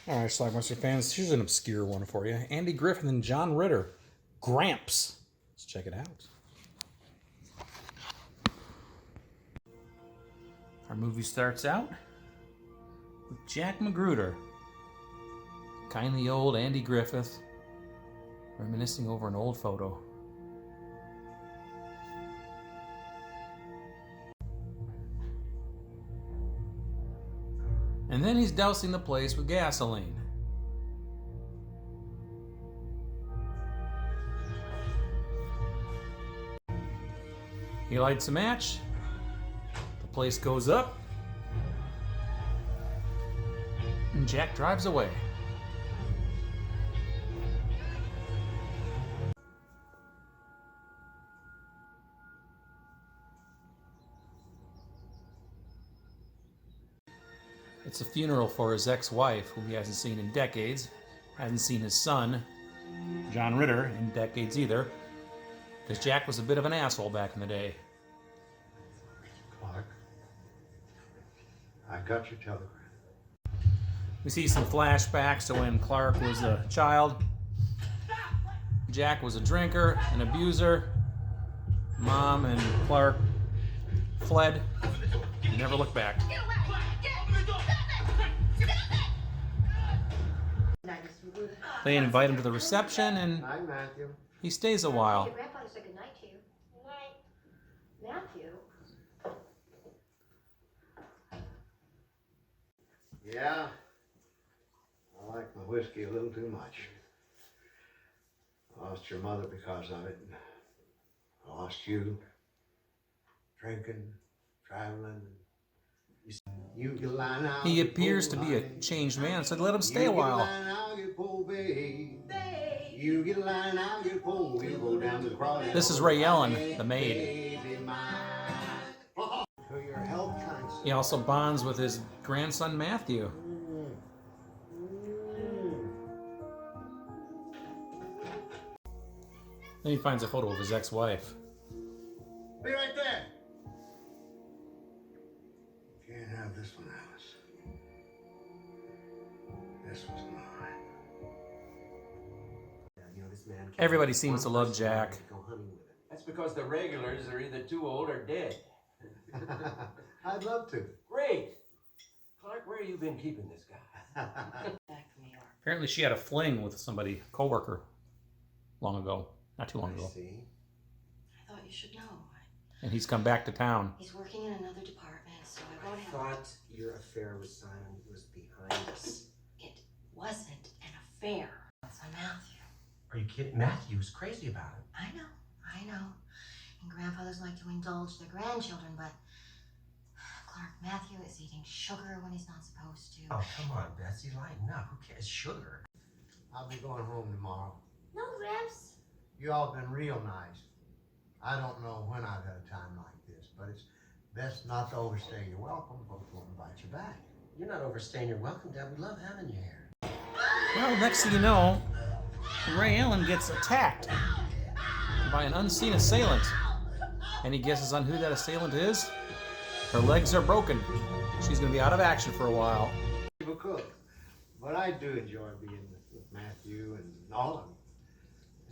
All right, Schlockmeister fans, here's an obscure one for you. Andy Griffith and John Ritter, Gramps. Let's check it out. Our movie starts out with Jack Magruder, kindly old Andy Griffith, reminiscing over an old photo. And then he's dousing the place with gasoline. He lights a match. The place goes up. And Jack drives away. It's a funeral for his ex-wife, whom he hasn't seen in decades. Hasn't seen his son, John Ritter, in decades either. Because Jack was a bit of an asshole back in the day. Clark, I got your telegram. We see some flashbacks to when Clark was a child. Jack was a drinker, an abuser. Mom and Clark fled, never looked back. They invite him to the reception, and Hi, Matthew. he stays a while. Your grandfather said good night to you. Night. Matthew. Yeah, I like my whiskey a little too much. I lost your mother because of it. I lost you. Drinking, traveling. You can line out. He appears to be a changed man, so they let him stay a while. This is Ray Ellen, the maid. He also bonds with his grandson Matthew. Then he finds a photo of his ex-wife. Be right there. Can't have this one, Alice. This was mine. You know, this man can't Everybody seems to love Jack. go hunting with it. That's because the regulars are either too old or dead. I'd love to. Great! Clark, where have you been keeping this guy? Back from New York. Apparently she had a fling with somebody, co-worker, long ago. Not too long I ago. see. I thought you should know. And he's come back to town. He's working in another department, so I I won't have. thought your affair with Simon was behind us. It wasn't an affair. It's on Matthew. Are you kidding? Matthew's crazy about it. I know. And grandfathers like to indulge their grandchildren, but Clark, Matthew is eating sugar when he's not supposed to. Oh, come on, Betsy, lighten up. Who cares? Sugar. I'll be going home tomorrow. No, Gramps. You all been real nice. I don't know when I've had a time like this, but it's best not to overstay your welcome. Folks won't invite you back. You're not overstaying your welcome, Dad. We love having you here. Well, next thing you know, Ray Ellen gets attacked by an unseen assailant. Any guesses on who that assailant is? Her legs are broken. She's going to be out of action for a while. People cook, but I do enjoy being with Matthew and all of them.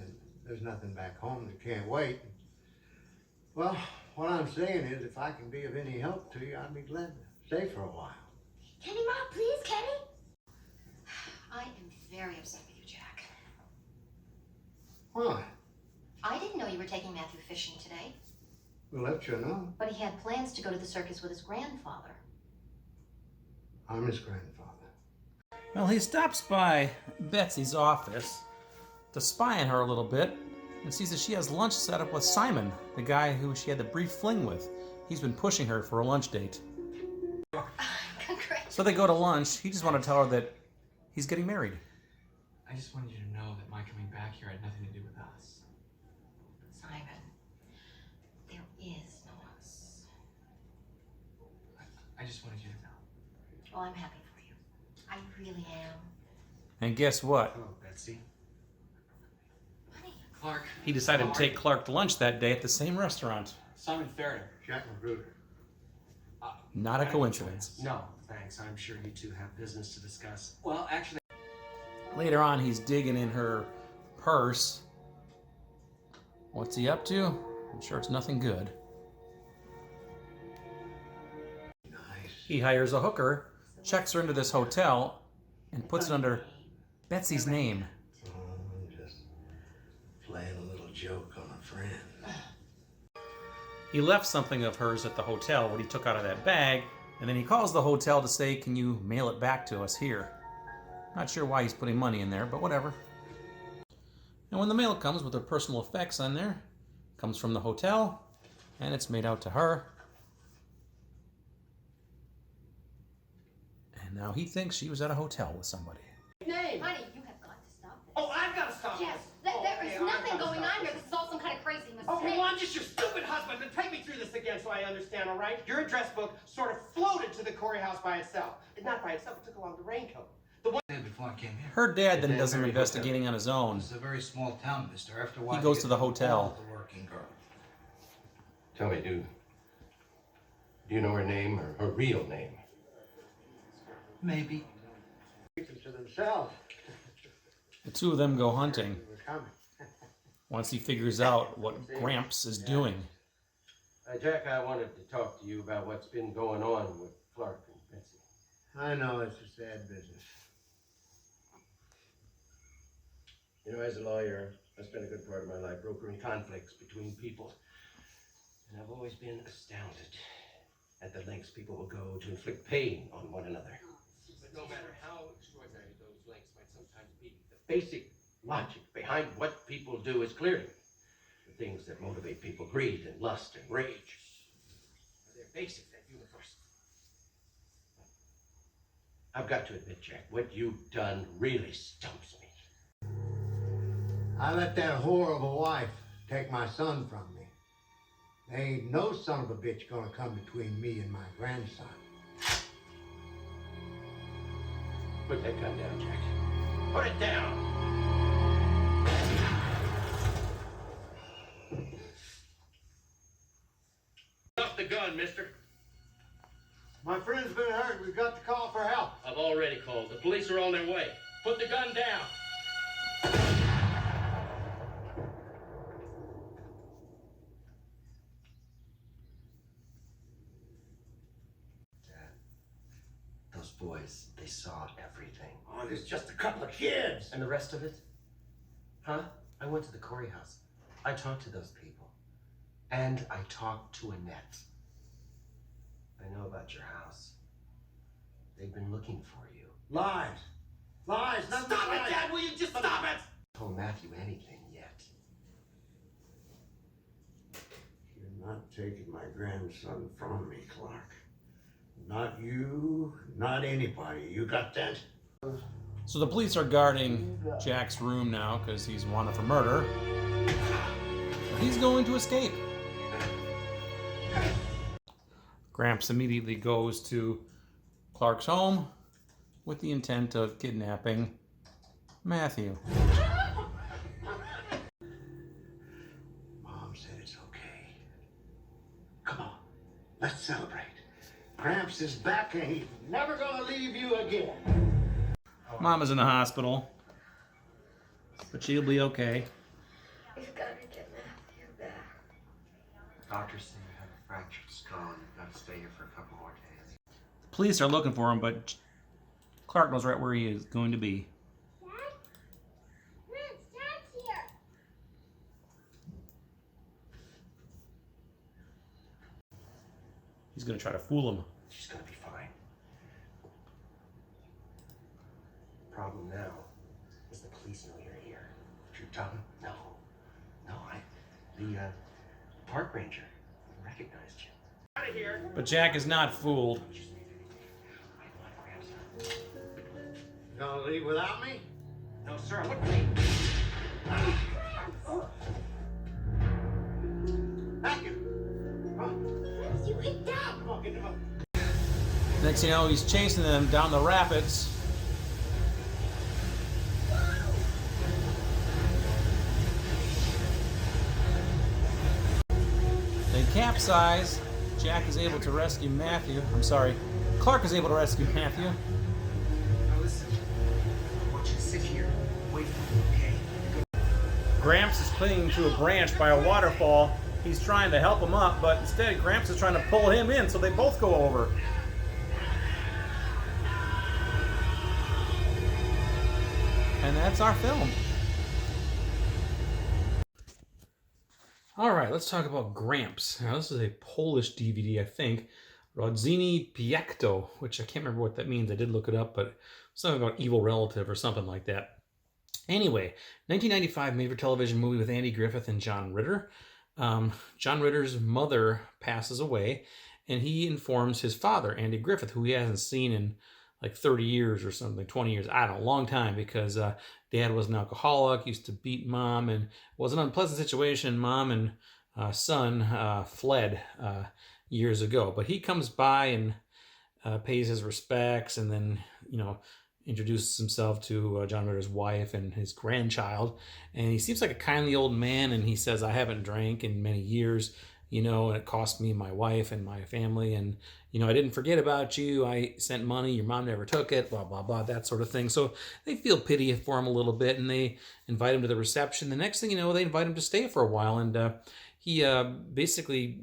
And there's nothing back home that can't wait. Well, what I'm saying is, if I can be of any help to you, I'd be glad to stay for a while. Kenny, Mom, please, Kenny. I am very upset with you, Jack. Why? I didn't know you were taking Matthew fishing today, We'll let you know. but he had plans to go to the circus with his grandfather. I'm his grandfather. Well, he stops by Betsy's office to spy on her a little bit and sees that she has lunch set up with Simon, the guy who she had the brief fling with. He's been pushing her for a lunch date. Congrats. So they go to lunch. He just wanted to tell her that he's getting married. I just wanted you to know that my coming back here had nothing to do with us. Simon, there is no us. I just wanted you to know. Well, I'm happy for you. I really am. And guess what? Hello, Betsy. Honey. Clark. He decided to take Clark to lunch that day at the same restaurant. Simon Farrader. Jack Magruder. Not a coincidence. No, thanks. I'm sure you two have business to discuss. Well, actually... Later on, he's digging in her purse. What's he up to? I'm sure it's nothing good. Nice. He hires a hooker, checks her into this hotel, and puts it under Betsy's name. Oh, I'm just playing a little joke on a friend. He left something of hers at the hotel, what he took out of that bag, and then he calls the hotel to say, can you mail it back to us here? Not sure why he's putting money in there, but whatever. And when the mail comes with her personal effects on there, it comes from the hotel, and it's made out to her. And now he thinks she was at a hotel with somebody. Name. Honey, you have got to stop this. Oh, I've got to stop Yes, this. there is Okay, nothing I've gotta going stop on here. this. This is all some kind of crazy mistake. Okay, well, I'm just your stupid husband. Then take me through this again so I understand, all right? Your address book sort of floated to the Corey house by itself. Not by itself, it took along the raincoat. The one... Before I came here. Her dad then does some investigating on his own. It's a very small town, mister. After a while, He goes you to get the hotel. all the working girl. Tell me, do you know her name or her real name? Maybe. Speaking to themselves. The two of them go hunting We're coming. once he figures out what Gramps is doing. Jack, I wanted to talk to you about what's been going on with Clark and Betsy. I know it's a sad business. You know, as a lawyer, I spent a good part of my life brokering conflicts between people. And I've always been astounded at the lengths people will go to inflict pain on one another. But no matter how extraordinary those lengths might sometimes be, the basic logic behind what people do is clear to me. The things that motivate people, greed and lust and rage, they're basic, they're universal. I've got to admit, Jack, what you've done really stumps me. I let that horrible wife take my son from me. There ain't no son of a bitch gonna come between me and my grandson. Put that gun down, Jack. Put it down! Drop the gun, mister. My friend's been hurt. We've got to call for help. I've already called. The police are on their way. Put the gun down. Those boys, they saw everything. Oh, there's just a couple of kids. And the rest of it? Huh? I went to the Corey house. I talked to those people. And I talked to Annette. I know about your house. They've been looking for you. Lies. Lies. Nothing Stop but it, lies. Dad! Will you just stop it? I told Matthew anything yet. You're not taking my grandson from me, Clark. Not you, not anybody. You got that? So the police are guarding Jack's room now because he's wanted for murder. He's going to escape. Gramps immediately goes to Clark's home with the intent of kidnapping Matthew. Mom said it's okay. Come on, let's celebrate. Gramps is back and he's never gonna leave you again. Mama's in the hospital, but she'll be okay. We've got to get Matthew back. Doctors say you have a fractured skull and you've got to stay here for a couple more days. The police are looking for him, but Clark knows right where he is going to be. Dad? Dad's here. He's going to try to fool him. She's gonna be fine. Problem now is the police know you're here. What you've done? No. The park ranger recognized you. Out of here. But Jack is not fooled. I want grandson. You gonna leave without me? No, sir, I wouldn't leave. Thank you. You hit Dad. Come on, get him up. Next thing you know, he's chasing them down the rapids. They capsize, Jack is able to rescue Matthew. I'm sorry, Clark is able to rescue Matthew. Now listen, I want you to sit here, wait for me, okay? Gramps is clinging to a branch by a waterfall. He's trying to help him up, but instead Gramps is trying to pull him in, so they both go over. And that's our film. All right, let's talk about Gramps. Now, this is a Polish DVD, I think. Rodziny Piekto, which I can't remember what that means. I did look it up, but something about evil relative or something like that. Anyway, 1995 made-for-television movie with Andy Griffith and John Ritter. John Ritter's mother passes away, and he informs his father, Andy Griffith, who he hasn't seen in like 30 years or something, 20 years, I don't know, a long time, because dad was an alcoholic, used to beat mom, and it was an unpleasant situation. Mom and son fled years ago. But he comes by and pays his respects, and then, introduces himself to John Ritter's wife and his grandchild. And he seems like a kindly old man, and he says, I haven't drank in many years, and it cost me my wife and my family, and I didn't forget about you. I sent money, your mom never took it, blah blah blah, that sort of thing. So they feel pity for him a little bit, and they invite him to the reception. The next thing you know, they invite him to stay for a while, and he basically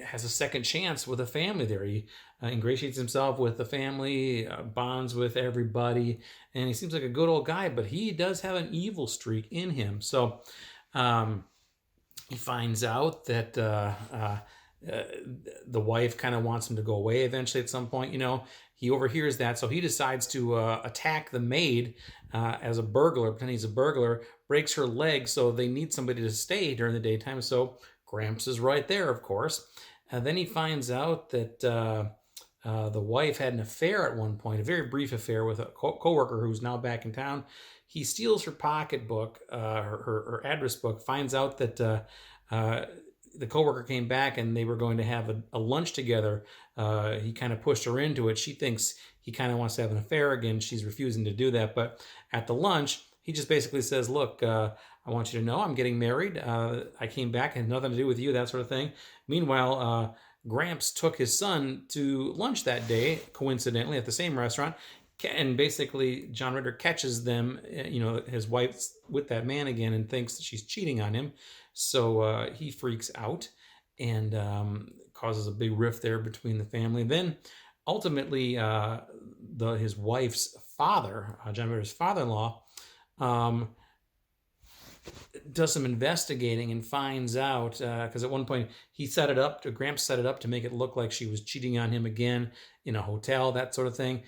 has a second chance with a family there. He ingratiates himself with the family, bonds with everybody, and he seems like a good old guy, but he does have an evil streak in him. So he finds out that the wife kind of wants him to go away eventually at some point. He overhears that, so he decides to attack the maid as a burglar, pretend he's a burglar, breaks her leg, so they need somebody to stay during the daytime. So Gramps is right there, of course. Then he finds out that the wife had an affair at one point, a very brief affair with a co-worker who's now back in town. He steals her pocketbook, her address book, finds out that the coworker came back and they were going to have a lunch together. He kind of pushed her into it. She thinks he kind of wants to have an affair again. She's refusing to do that. But at the lunch, he just basically says, look, I want you to know I'm getting married. I came back, had nothing to do with you, that sort of thing. Meanwhile, Gramps took his son to lunch that day, coincidentally, at the same restaurant. And basically, John Ritter catches them, his wife's with that man again, and thinks that she's cheating on him. So he freaks out and causes a big rift there between the family. Then, ultimately, his wife's father, John Ritter's father-in-law, does some investigating and finds out, because at one point Gramps set it up to make it look like she was cheating on him again in a hotel, that sort of thing.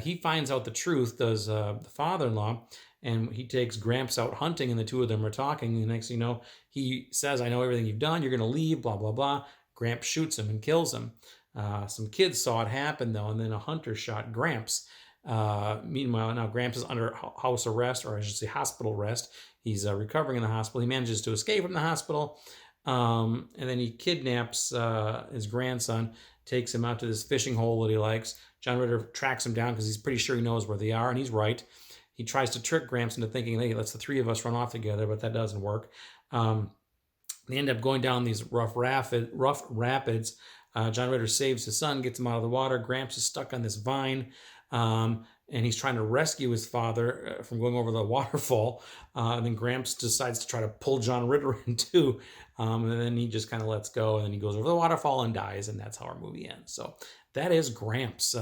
He finds out the truth, does the father-in-law, and he takes Gramps out hunting, and the two of them are talking. And the next thing you know, he says, I know everything you've done, you're going to leave, blah, blah, blah. Gramps shoots him and kills him. Some kids saw it happen, though, and then a hunter shot Gramps. Meanwhile, now Gramps is under house arrest, or I should say hospital arrest. He's recovering in the hospital. He manages to escape from the hospital, and then he kidnaps his grandson, takes him out to this fishing hole that he likes. John Ritter tracks him down because he's pretty sure he knows where they are, and he's right. He tries to trick Gramps into thinking, hey, let's the three of us run off together, but that doesn't work. They end up going down these rough rapids. John Ritter saves his son, gets him out of the water. Gramps is stuck on this vine, and he's trying to rescue his father from going over the waterfall. And then Gramps decides to try to pull John Ritter in too. And then he just kind of lets go, and then he goes over the waterfall and dies, and that's how our movie ends. So that is Gramps,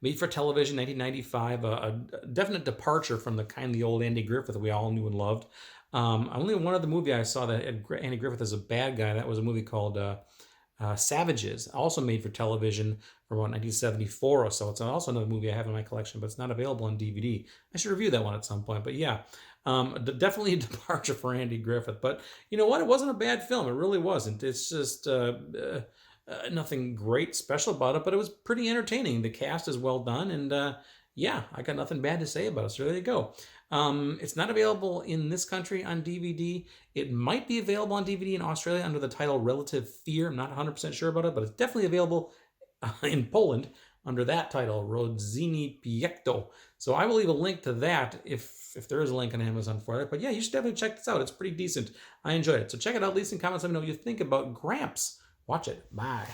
made for television, 1995, a definite departure from the kindly old Andy Griffith that we all knew and loved. Only one other movie I saw that had Andy Griffith as a bad guy, that was a movie called Savages, also made for television from about 1974 or so. It's also another movie I have in my collection, but it's not available on DVD. I should review that one at some point, but yeah. Definitely a departure for Andy Griffith. But you know what? It wasn't a bad film. It really wasn't. It's just nothing great special about it, but it was pretty entertaining. The cast is well done, and yeah, I got nothing bad to say about it. So there you go. It's not available in this country on DVD. It might be available on DVD in Australia under the title Relative Fear. I'm not 100% sure about it, but it's definitely available in Poland under that title, Rodziny Piekto. So I will leave a link to that if there is a link on Amazon for it. But yeah, you should definitely check this out. It's pretty decent. I enjoyed it. So check it out. Leave some comments. Let me know what you think about Gramps. Watch it. Bye.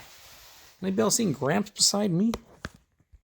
Anybody else seen Gramps beside me?